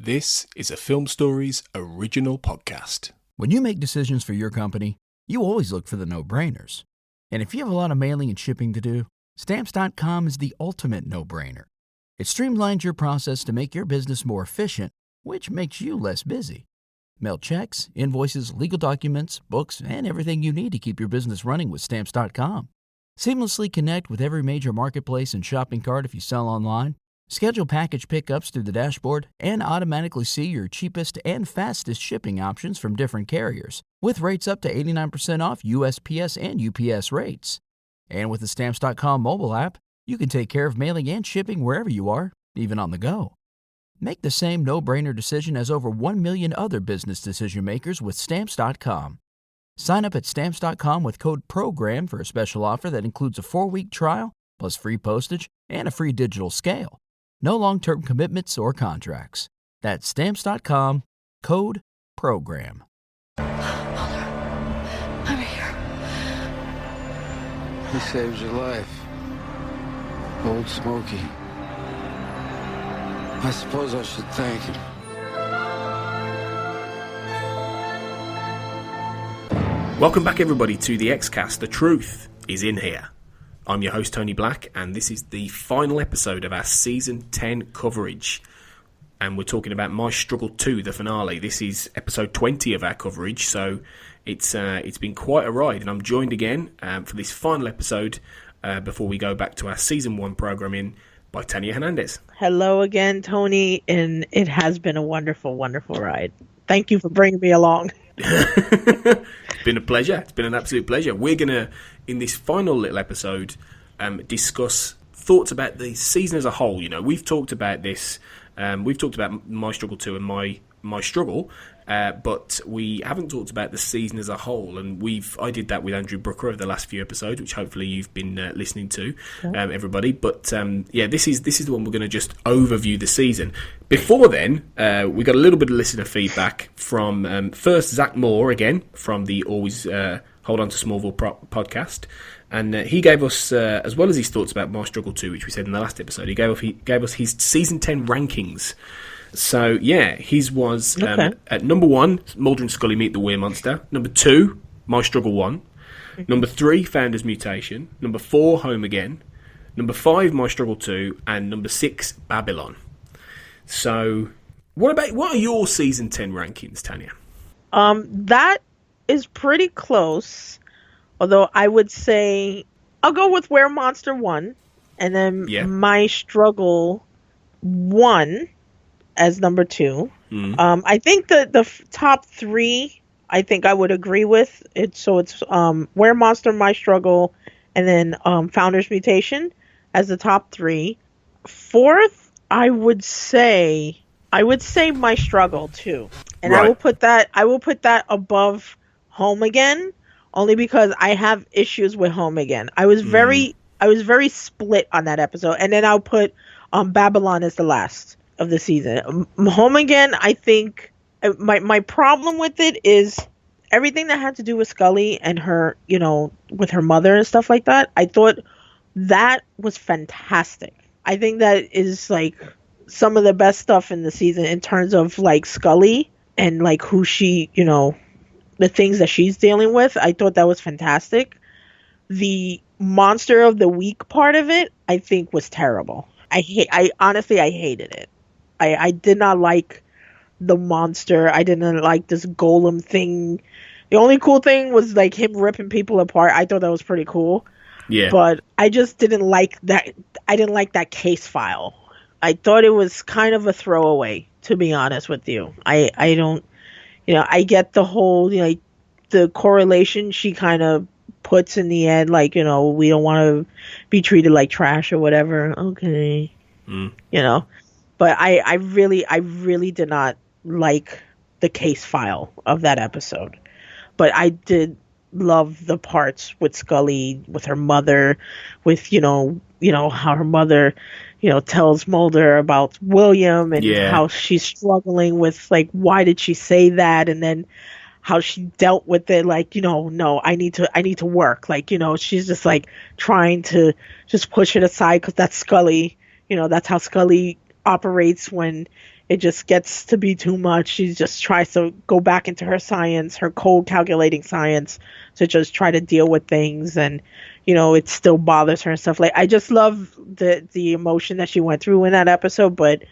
This is a Film Stories original podcast. When you make decisions for your company, you always look for the no-brainers. And if you have a lot of mailing and shipping to do, Stamps.com is the ultimate no-brainer. It streamlines your process to make your business more efficient, which makes you less busy. Mail checks, invoices, legal documents, books, and everything you need to keep your business running with Stamps.com. Seamlessly connect with every major marketplace and shopping cart if you sell online. Schedule package pickups through the dashboard and automatically see your cheapest and fastest shipping options from different carriers, with rates up to 89% off USPS and UPS rates. And with the Stamps.com mobile app, you can take care of mailing and shipping wherever you are, even on the go. Make the same no-brainer decision as over 1 million other business decision makers with Stamps.com. Sign up at Stamps.com with code PROGRAM for a special offer that includes a 4-week trial, plus free postage and a free digital scale. No long-term commitments or contracts. That's Stamps.com, code PROGRAM. Mother, I'm here. He saved your life. Old Smokey. I suppose I should thank him. Welcome back, everybody, to the X-Cast. The truth is in here. I'm your host, Tony Black, and this is the final episode of our Season 10 coverage. And we're talking about My Struggle 2, the finale. This is episode 20 of our coverage, so it's been quite a ride. And I'm joined again for this final episode before we go back to our Season 1 programming by Tanya Hernandez. Hello again, Tony, and it has been a wonderful, wonderful ride. Thank you for bringing me along. It's been a pleasure. It's been an absolute pleasure. We're going to, in this final little episode, discuss thoughts about the season as a whole. You know, we've talked about this. We've talked about My Struggle 2 and My Struggle, but we haven't talked about the season as a whole. And I did that with Andrew Brooker over the last few episodes, which hopefully you've been listening to, everybody. But this is the one we're going to just overview the season. Before then, we got a little bit of listener feedback from first Zach Moore again from the Always Hold On to Smallville podcast. And he gave us, as well as his thoughts about My Struggle 2, which we said in the last episode, he gave us his Season 10 rankings. So, yeah, his was at number 1, Mulder and Scully Meet the Weir Monster. Number 2, My Struggle 1. Number 3, Founder's Mutation. Number 4, Home Again. Number 5, My Struggle 2. And number 6, Babylon. So, what are your Season 10 rankings, Tanya? That is pretty close. Although I would say I'll go with Were Monster 1 and then My Struggle 1 as number 2. I think the top 3 I think I would agree with it. So it's Were Monster, My Struggle, and then Founder's Mutation as the top 3. Fourth, I would say My Struggle too. And right. I will put that above Home Again. Only because I have issues with Home Again. I was very split on that episode. And then I'll put Babylon as the last of the season. Home Again, I think my problem with it is everything that had to do with Scully and her, with her mother and stuff like that. I thought that was fantastic. I think that is like some of the best stuff in the season in terms of like Scully and like who she, the things that she's dealing with. I thought that was fantastic. The Monster of the Week part of it, I think, was terrible. I honestly hated it. I did not like the monster. I didn't like this golem thing. The only cool thing was like him ripping people apart. I thought that was pretty cool. Yeah. But I just didn't like that. I didn't like that case file. I thought it was kind of a throwaway, to be honest with you. I don't. I get the whole, the correlation she kind of puts in the end, like, we don't want to be treated like trash or whatever. Okay. But I really did not like the case file of that episode. But I did love the parts with Scully, with her mother, with, how her mother, tells Mulder about William and how she's struggling with, like, why did she say that? And then how she dealt with it, like, no, I need to work. Like, she's just like trying to just push it aside because that's Scully. That's how Scully operates when it just gets to be too much. She just tries to go back into her science, her cold calculating science, to just try to deal with things, and it still bothers her and stuff. Like, I just love the emotion that she went through in that episode, but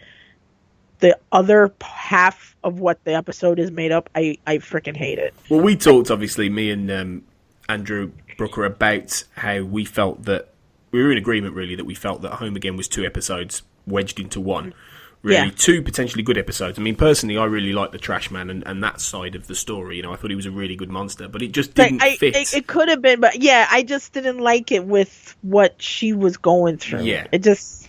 the other half of what the episode is made up, I freaking hate it. Well, we talked, obviously, me and Andrew Brooker, about how we felt that we were in agreement, really, that we felt that Home Again was 2 episodes wedged into one. Really, 2 potentially good episodes. I mean, personally, I really like the Trash Man and that side of the story. I thought he was a really good monster, but it just didn't fit. It could have been, but yeah, I just didn't like it with what she was going through. Yeah. It just,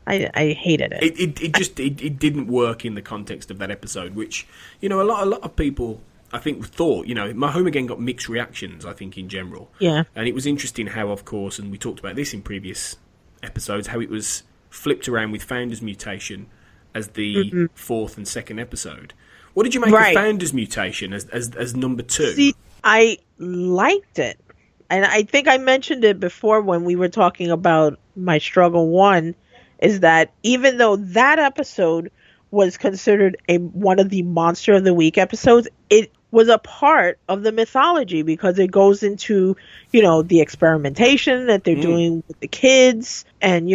I hated it. It didn't work in the context of that episode, which, a lot of people, I think, thought, My Home Again got mixed reactions, I think, in general. Yeah. And it was interesting how, of course, and we talked about this in previous episodes, how it was flipped around with Founder's Mutation as the 4th and 2nd episode. What did you make of Founder's Mutation as number 2? See, I liked it. And I think I mentioned it before when we were talking about My Struggle 1, is that even though that episode was considered one of the Monster of the Week episodes, it was a part of the mythology because it goes into, the experimentation that they're doing with the kids and,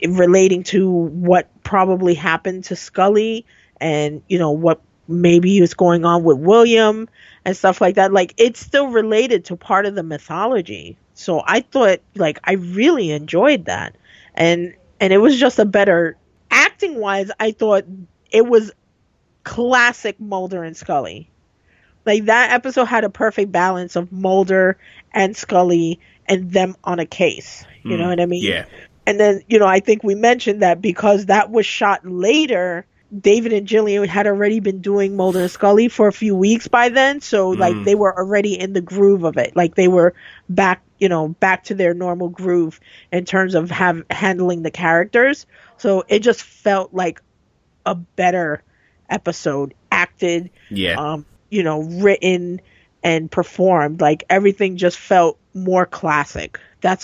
relating to what probably happened to Scully and, what maybe was going on with William and stuff like that. Like, it's still related to part of the mythology. So I thought, I really enjoyed that. And it was just a better, acting wise, I thought it was classic Mulder and Scully. Like, that episode had a perfect balance of Mulder and Scully and them on a case. You know what I mean? Yeah. And then, I think we mentioned that because that was shot later, David and Gillian had already been doing Mulder and Scully for a few weeks by then. So, they were already in the groove of it. Like, they were back to their normal groove in terms of handling the characters. So it just felt like a better episode, acted, written and performed. Like, everything just felt more classic. I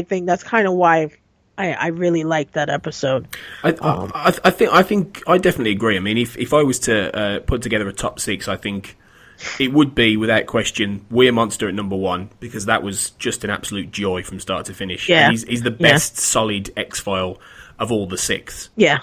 think that's kind of why I really liked that episode. I think I definitely agree. I mean, if I was to put together a top 6, I think it would be, without question, We're Monster at number 1, because that was just an absolute joy from start to finish. Yeah. And he's the best solid X-File of all the 6. Yeah.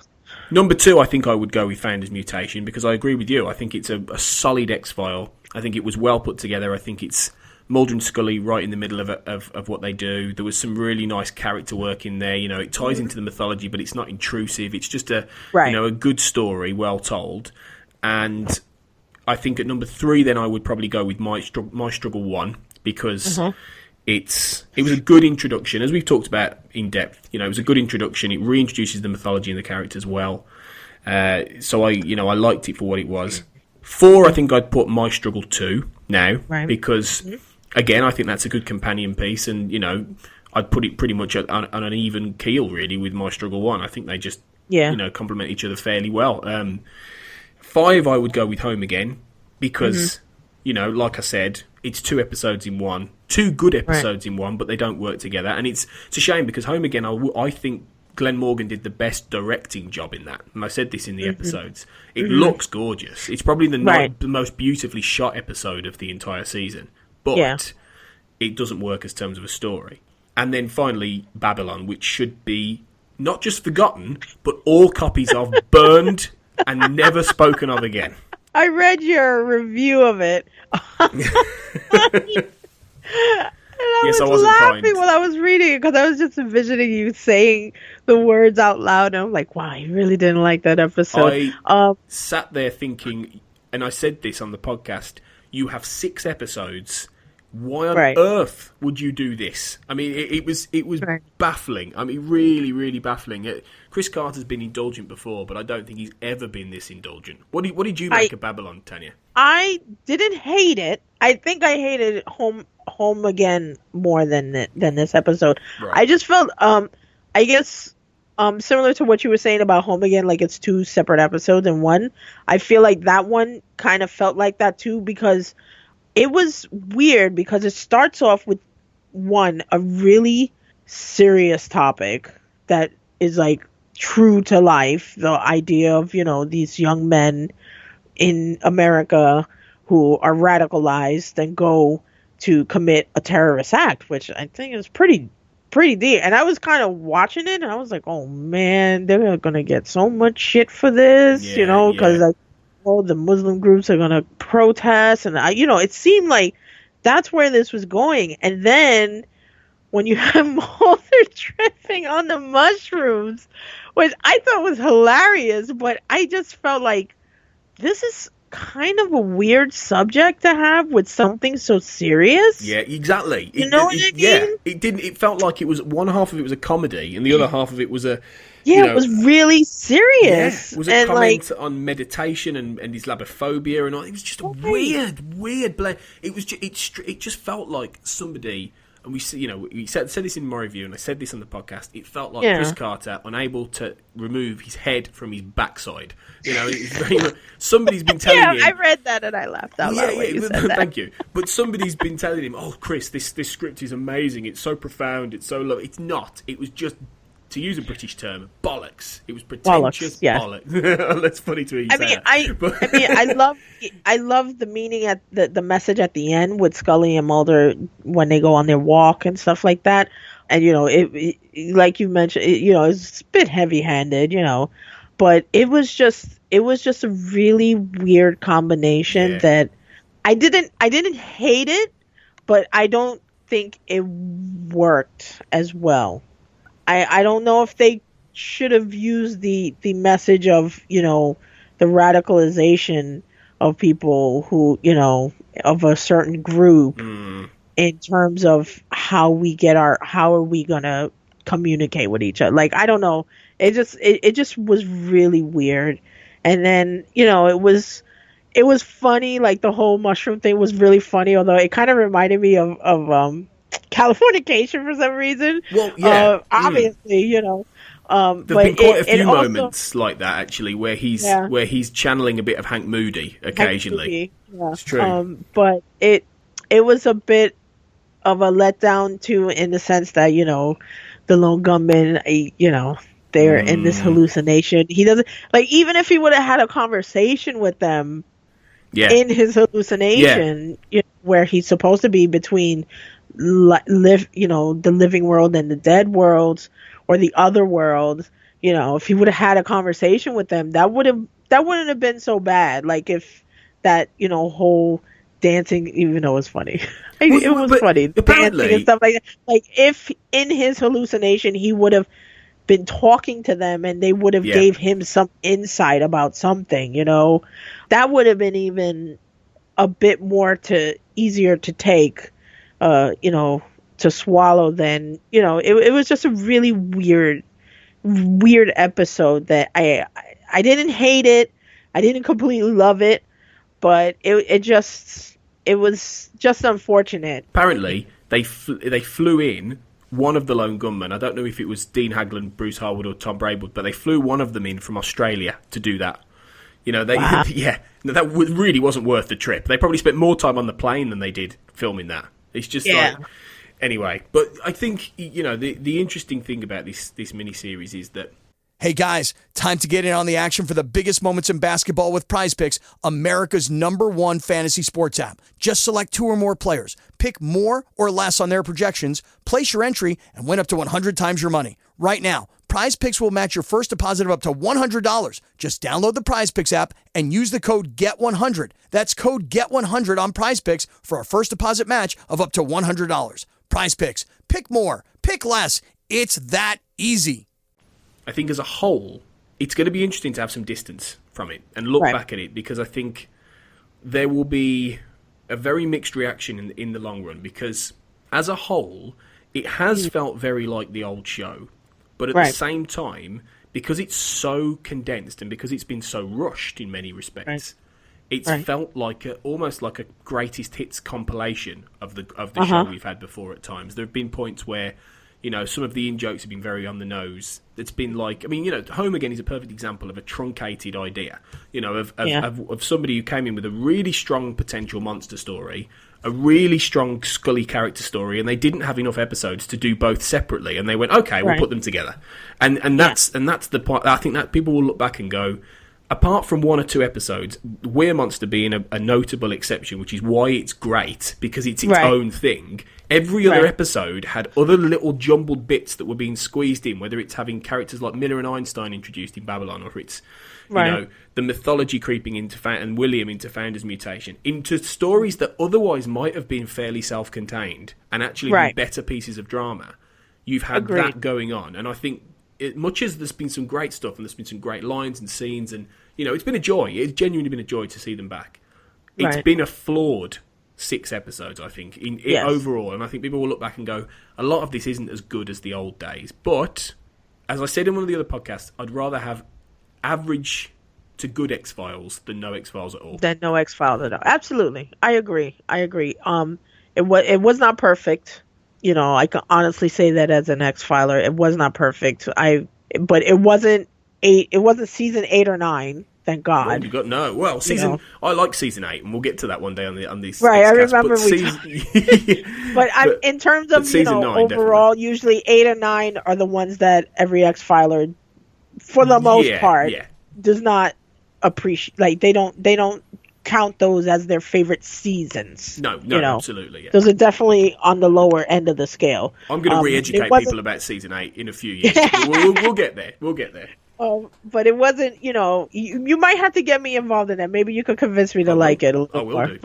Number 2, I think I would go with Founder's Mutation, because I agree with you. I think it's a solid X-File. I think it was well put together. I think it's Mulder and Scully right in the middle of what they do. There was some really nice character work in there. It ties into the mythology, but it's not intrusive. It's just a good story, well told. And I think at number 3, then I would probably go with My Struggle 1, because it was a good introduction, as we've talked about in depth. It was a good introduction. It reintroduces the mythology and the characters well. So I liked it for what it was. 4, I think I'd put My Struggle 2 now, because again, I think that's a good companion piece, and I'd put it pretty much on an even keel, really, with My Struggle 1. I think they just complement each other fairly well. 5, I would go with Home Again, because like I said, it's 2 episodes in one, 2 good episodes in one, but they don't work together, and it's a shame, because Home Again, I think Glenn Morgan did the best directing job in that, and I said this in the episodes. It looks gorgeous. It's probably the most beautifully shot episode of the entire season, but it doesn't work as terms of a story. And then finally, Babylon, which should be not just forgotten, but all copies of burned and never spoken of again. I read your review of it. Yes, I wasn't laughing kind. while I was reading it, because I was just envisioning you saying the words out loud, and I'm like, wow, you really didn't like that episode. I sat there thinking, and I said this on the podcast, you have 6 episodes. Why on earth would you do this? I mean, it was baffling. I mean, really, really baffling. Chris Carter's been indulgent before, but I don't think he's ever been this indulgent. What did you make of Babylon, Tanya? I didn't hate it. I think I hated Home Again more than this episode. Right. I just felt, I guess, similar to what you were saying about Home Again, like it's 2 separate episodes in one. I feel like that one kind of felt like that too, because it was weird, because it starts off with a really serious topic that is like true to life. The idea of, these young men in America who are radicalized and go to commit a terrorist act, which I think is pretty deep. And I was kind of watching it and I was like, oh man, they're going to get so much shit for this, because the Muslim groups are going to protest. And, it seemed like that's where this was going. And then when you have Mulder tripping on the mushrooms, which I thought was hilarious, but I just felt like this is kind of a weird subject to have with something so serious. Yeah, exactly. You know what I mean? Yeah, it felt like it was, one half of it was a comedy and the other half of it was a... it was really serious. Yeah, it was a comment on meditation and Islamophobia and all. It was just a weird blend. It was it just felt like somebody, and we said this in my review, and I said this on the podcast. It felt like Chris Carter unable to remove his head from his backside. It's very, somebody's been telling him. I read that and I laughed out loud when you said that. Thank you. But somebody's been telling him, "Oh, Chris, this script is amazing. It's so profound. It's so lovely." It's not. It was just, to use a British term, bollocks. It was pretentious bollocks. That's funny to hear you say that. I love the meaning at the message at the end with Scully and Mulder when they go on their walk and stuff like that. And it like you mentioned, it's a bit heavy-handed, but it was just a really weird combination that I didn't hate it, but I don't think it worked as well. I don't know if they should have used the message of, the radicalization of people who, of a certain group in terms of how are we going to communicate with each other. Like, I don't know. It just was really weird. And then, it was funny. Like, the whole mushroom thing was really funny, although it kind of reminded me of Californication for some reason. Well, yeah. Obviously, There've been quite a few moments like that, actually, where he's channeling a bit of Hank Moody occasionally. Yeah. It's true. But it was a bit of a letdown too, in the sense that, the lone gunman, they're in this hallucination. He doesn't, like, even if he would have had a conversation with them in his hallucination, where he's supposed to be between the living world and the dead world, or the other world, if he would have had a conversation with them, that wouldn't have been so bad. Like, if that, whole dancing, even though it was funny, it was funny, dancing and stuff like that. Like, if in his hallucination he would have been talking to them and they would have gave him some insight about something, that would have been even a bit more easier to take, to swallow than, it was just a really weird episode that I didn't hate it. I didn't completely love it, but it was just unfortunate. Apparently, they flew in one of the lone gunmen. I don't know if it was Dean Hagland, Bruce Harwood, or Tom Braywood, but they flew one of them in from Australia to do that. Wow. That really wasn't worth the trip. They probably spent more time on the plane than they did filming that. It's just anyway. But I think the interesting thing about this miniseries is that. Hey guys, time to get in on the action for the biggest moments in basketball with Prize Picks, America's #1 fantasy sports app. Just select 2 or more players, pick more or less on their projections, place your entry, and win up to 100 times your money. Right now, Prize Picks will match your first deposit of up to $100. Just download the Prize Picks app and use the code GET100. That's code GET100 on Prize Picks for a first deposit match of up to $100. Prize Picks. Pick more. Pick less. It's that easy. I think as a whole, it's going to be interesting to have some distance from it and look back at it, because I think there will be a very mixed reaction in the long run, because as a whole, it has felt very like the old show. But at the same time, because it's so condensed and because it's been so rushed in many respects, it's felt like almost like a greatest hits compilation of the show we've had before at times. There have been points where You know, some of the in-jokes have been very on the nose. It's been like, I mean, you know, Home Again is a perfect example of a truncated idea, you know, of somebody who came in with a really strong potential monster story, a really strong Scully character story, and they didn't have enough episodes to do both separately, and they went, okay, we'll put them together. And that's the point. I think that people will look back and go, apart from 1 or 2 episodes, We're Monster being a notable exception, which is why it's great, because it's its own thing. Every other episode had other little jumbled bits that were being squeezed in, whether it's having characters like Miller and Einstein introduced in Babylon, or it's you know, the mythology creeping into and William into Founder's Mutation, into stories that otherwise might have been fairly self-contained and actually been better pieces of drama. You've had that going on, and I think much as there's been some great stuff and there's been some great lines and scenes, and you know, it's been a joy. It's genuinely been a joy to see them back. It's been a flawed 6 episodes, I think, in overall, and I think people will look back and go, a lot of this isn't as good as the old days. But as I said in one of the other podcasts, I'd rather have average to good X-Files than no X-Files at all. Than no X-Files at all. Absolutely, I agree. It was not perfect. You know, I can honestly say that as an X-Filer, it was not perfect. But it wasn't 8. It wasn't season 8 or 9. Thank God. Season. I like season 8, and we'll get to that one day on these. Right, I remember we. But in terms of overall, definitely. Usually 8 or 9 are the ones that every X-Filer, for the most part, does not appreciate. Like they don't count those as their favorite seasons. No, absolutely. Yeah. Those are definitely on the lower end of the scale. I'm going to re-educate people about season 8 in a few years. We'll get there. We'll get there. But it wasn't, you know, you might have to get me involved in that. Maybe you could convince me to like it a little more. Do.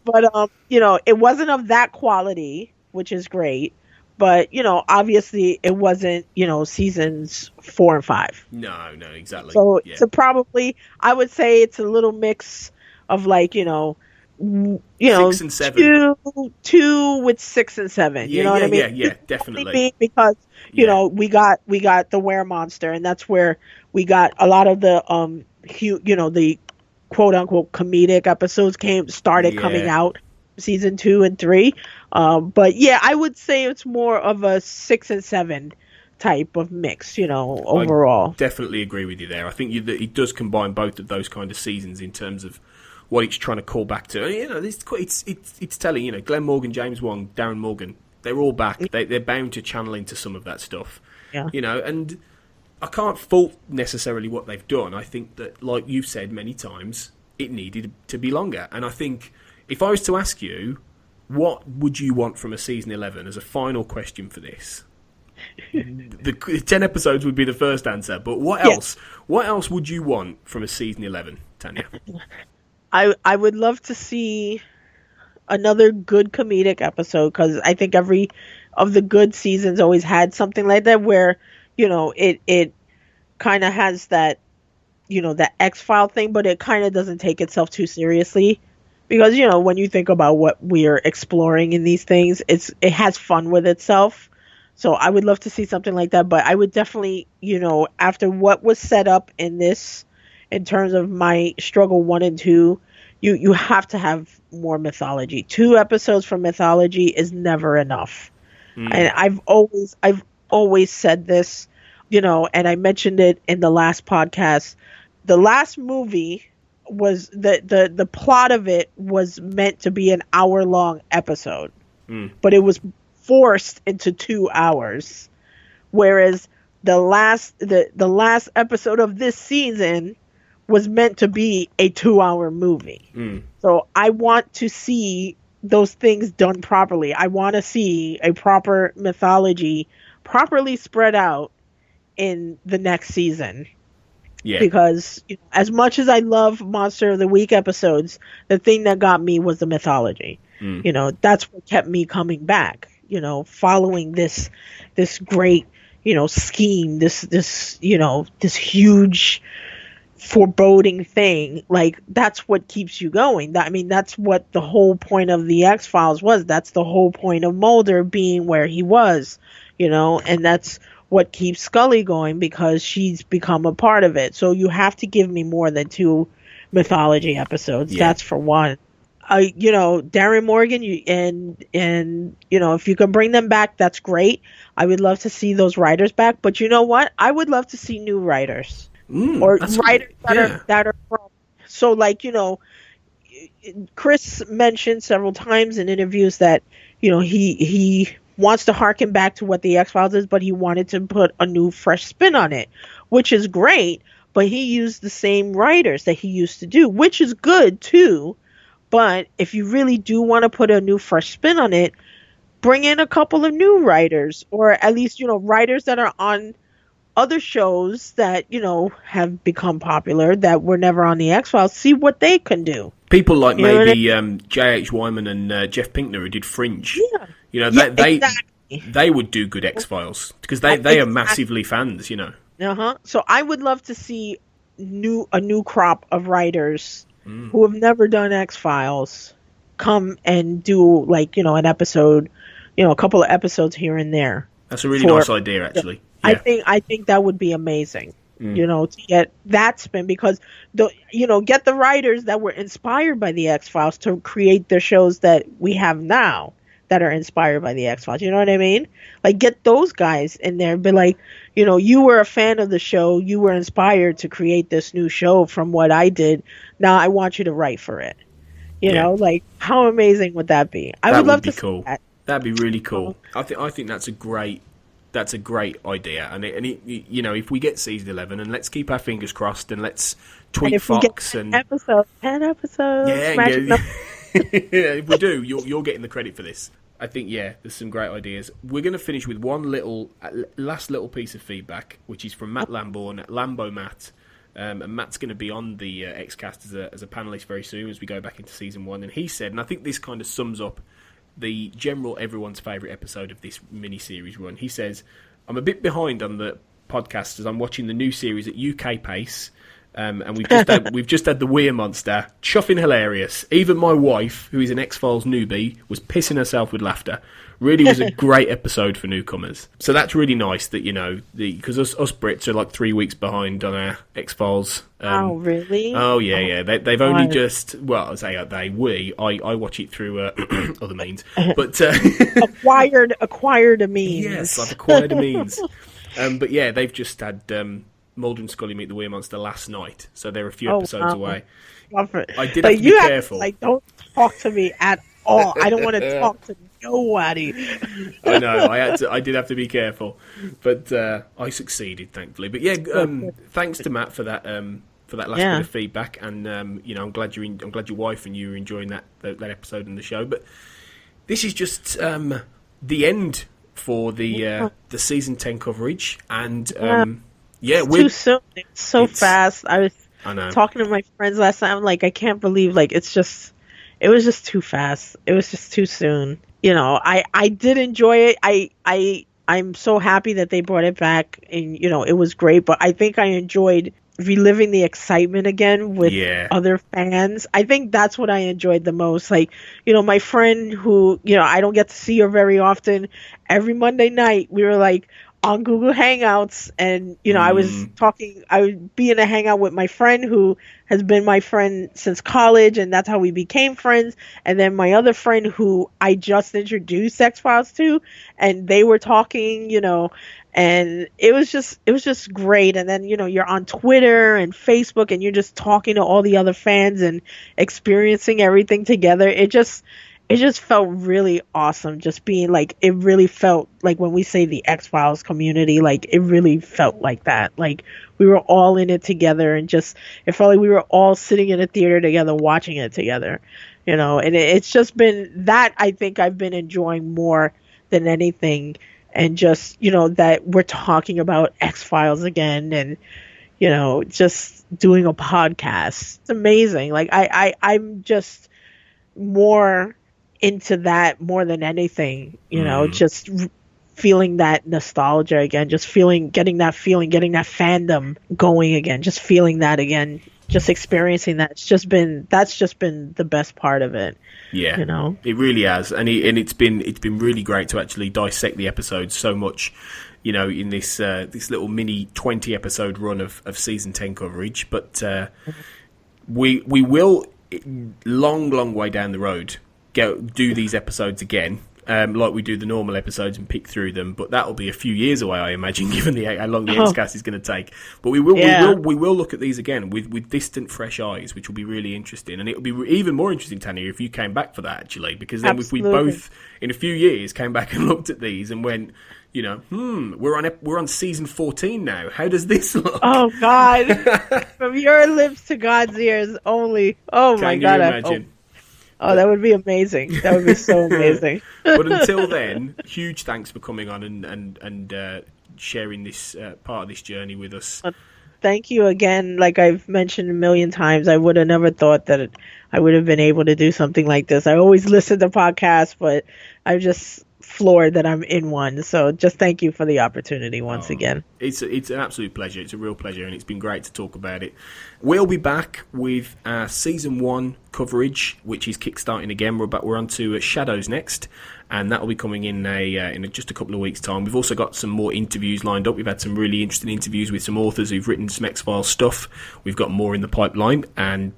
But you know, it wasn't of that quality, which is great. But, you know, obviously it wasn't, you know, seasons 4 and 5. No, exactly. So probably, I would say it's a little mix of like, you know, 6 and 7. Two with 6 and 7. You know what I mean? Yeah, definitely. Because you know, we got the Were Monster, and that's where we got a lot of the you know, the quote unquote comedic episodes started coming out season 2 and 3. But yeah, I would say it's more of a 6 and 7 type of mix, you know, overall. I definitely agree with you there. I think it does combine both of those kind of seasons in terms of what it's trying to call back to. You know, it's telling, you know, Glenn Morgan, James Wong, Darren Morgan, they're all back. They're bound to channel into some of that stuff. Yeah. You know, and I can't fault necessarily what they've done. I think that, like you've said many times, it needed to be longer. And I think if I was to ask you, what would you want from a season 11 as a final question for this? The 10 episodes would be the first answer, but what else? What else would you want from a season 11, Tanya? I would love to see another good comedic episode, because I think every of the good seasons always had something like that where, you know, it kind of has that, you know, that X-File thing, but it kind of doesn't take itself too seriously. Because, you know, when you think about what we're exploring in these things, it has fun with itself. So I would love to see something like that. But I would definitely, you know, after what was set up in this, in terms of my struggle 1 and 2, you have to have more mythology. 2 episodes from mythology is never enough. And I've always said this, you know, and I mentioned it in the last podcast. The last movie was the plot of it was meant to be an hour-long episode, but it was forced into 2 hours. Whereas the last episode of this season was meant to be a 2-hour movie. So I want to see those things done properly. I want to see a proper mythology properly spread out in the next season. Yeah. Because, you know, as much as I love Monster of the Week episodes, the thing that got me was the mythology. You know, that's what kept me coming back, you know, following this great, you know, scheme, this, you know, this huge foreboding thing. Like, that's what keeps you going. I mean, that's what the whole point of the X-Files was. That's the whole point of Mulder being where he was, you know, and that's what keeps Scully going, because she's become a part of it. So you have to give me more than 2 mythology episodes. That's for one. Darren Morgan, and if you can bring them back, that's great. I would love to see those writers back, but you know what? I would love to see new writers or writers that are from. So, like, Chris mentioned several times in interviews that he wants to harken back to what the X-Files is, but he wanted to put a new, fresh spin on it, which is great. But he used the same writers that he used to do, which is good too. But if you really do want to put a new, fresh spin on it, bring in a couple of new writers, or at least, writers that are on other shows that, have become popular that were never on the X-Files. See what they can do. People like maybe J.H. Wyman and Jeff Pinkner, who did Fringe. Yeah. They would do good X-Files because they are massively fans, So I would love to see a new crop of writers who have never done X-Files come and do, like, an episode, a couple of episodes here and there. That's a really nice idea, actually. Yeah. I think that would be amazing. To get that spin, because get the writers that were inspired by the X-Files to create the shows that we have now that are inspired by the X-Files. You know what I mean? Like, get those guys in there and be like, you were a fan of the show, you were inspired to create this new show from what I did. Now I want you to write for it. Like, how amazing would that be? I would love to see that. That'd be really cool. I think that's a great idea, and if we get season 11, and let's keep our fingers crossed, and let's tweet Fox 10 episodes. Yeah, if we do, you're getting the credit for this. I think there's some great ideas. We're going to finish with one last little piece of feedback, which is from Matt Lambourne at Lambo Matt. And Matt's going to be on the Xcast as a panelist very soon as we go back into season 1. And he said, and I think this kind of sums up the general everyone's favourite episode of this mini-series run. He says, I'm a bit behind on the podcast as I'm watching the new series at UK pace, and we've just had the Weir Monster, chuffing hilarious. Even my wife, who is an X-Files newbie, was pissing herself with laughter. Really was a great episode for newcomers. So that's really nice that, because us Brits are like 3 weeks behind on our X-Files. Oh, really? Oh, yeah. They've only just, well, I watch it through other means. But acquired a means. Yes, I've acquired a means. But yeah, they've just had Mulder and Scully meet the Weir Monster last night, so they're a few episodes away. Love it. I did have to be careful. Don't talk to me at all. I don't want to talk to nobody. I know. I did have to be careful, but I succeeded, thankfully. But yeah, thanks to Matt for that last bit of feedback, and I'm glad your wife and you are enjoying that episode in the show. But this is just the end for the season 10 coverage, and we're too soon. It's fast. I was talking to my friends last night. I'm like, I can't believe it was just too fast. It was just too soon. I did enjoy it. I'm so happy that they brought it back, and it was great. But I think I enjoyed reliving the excitement again with other fans. I think that's what I enjoyed the most. Like, my friend who, I don't get to see her very often. Every Monday night we were like on Google Hangouts, and I would be in a hangout with my friend who has been my friend since college, and that's how we became friends. And then my other friend who I just introduced X-Files to, and they were talking, and it was just great. And then you're on Twitter and Facebook, and you're just talking to all the other fans and experiencing everything together. It just felt really awesome, just being like, it really felt like when we say the X-Files community, like it really felt like that. Like we were all in it together, and it felt like we were all sitting in a theater together, watching it together, and it's just been that I think I've been enjoying more than anything. And just, that we're talking about X-Files again, and, just doing a podcast. It's amazing. Like I'm just more into that more than anything, just feeling that nostalgia again, just getting that fandom going again, just feeling that again, just experiencing that. That's just been the best part of it. Yeah, it really has, and it's been really great to actually dissect the episodes so much, in this little mini 20 episode run of season 10 coverage. But we will long way down the road, do these episodes again. Like we do the normal episodes and pick through them, but that'll be a few years away, I imagine, given how long the Xcast is going to take. But we will look at these again with distant, fresh eyes, which will be really interesting. And it'll be even more interesting, Tanya, if you came back for that, actually, because then if we both, in a few years, came back and looked at these and went, we're on season 14 now. How does this look? Oh God! From your lips to God's ears only. Oh my God! Can you imagine? Oh, that would be amazing. That would be so amazing. But until then, huge thanks for coming on and sharing this part of this journey with us. Thank you again. Like I've mentioned a million times, I would have never thought that I would have been able to do something like this. I always listen to podcasts, but I'm just floored that I'm in one. So just thank you for the opportunity once again. It's an absolute pleasure. It's a real pleasure, and it's been great to talk about it. We'll be back with our season 1 coverage, which is kickstarting again. We're on to Shadows next, and that will be coming in just a couple of weeks' time. We've also got some more interviews lined up. We've had some really interesting interviews with some authors who've written some X-Files stuff. We've got more in the pipeline, and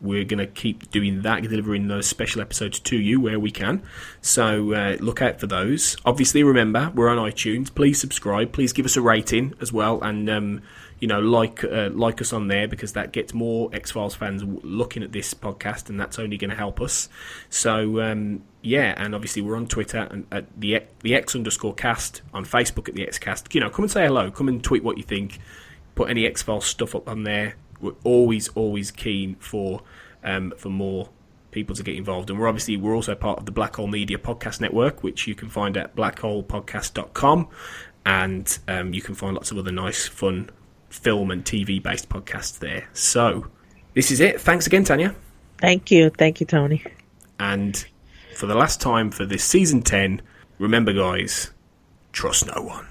we're going to keep doing that, delivering those special episodes to you where we can. So look out for those. Obviously, remember, we're on iTunes. Please subscribe. Please give us a rating as well, and like us on there, because that gets more X-Files fans looking at this podcast, and that's only going to help us. So and obviously we're on Twitter and at the X_cast, on Facebook at the Xcast. Come and say hello. Come and tweet what you think. Put any X-Files stuff up on there. We're always keen for more people to get involved, and we're also part of the Black Hole Media Podcast Network, which you can find at blackholepodcast.com, and you can find lots of other nice, fun film and TV based podcasts there. So this is it. Thanks again, Tanya. Thank you, Tony. And for the last time for this season 10, remember, guys, trust no one.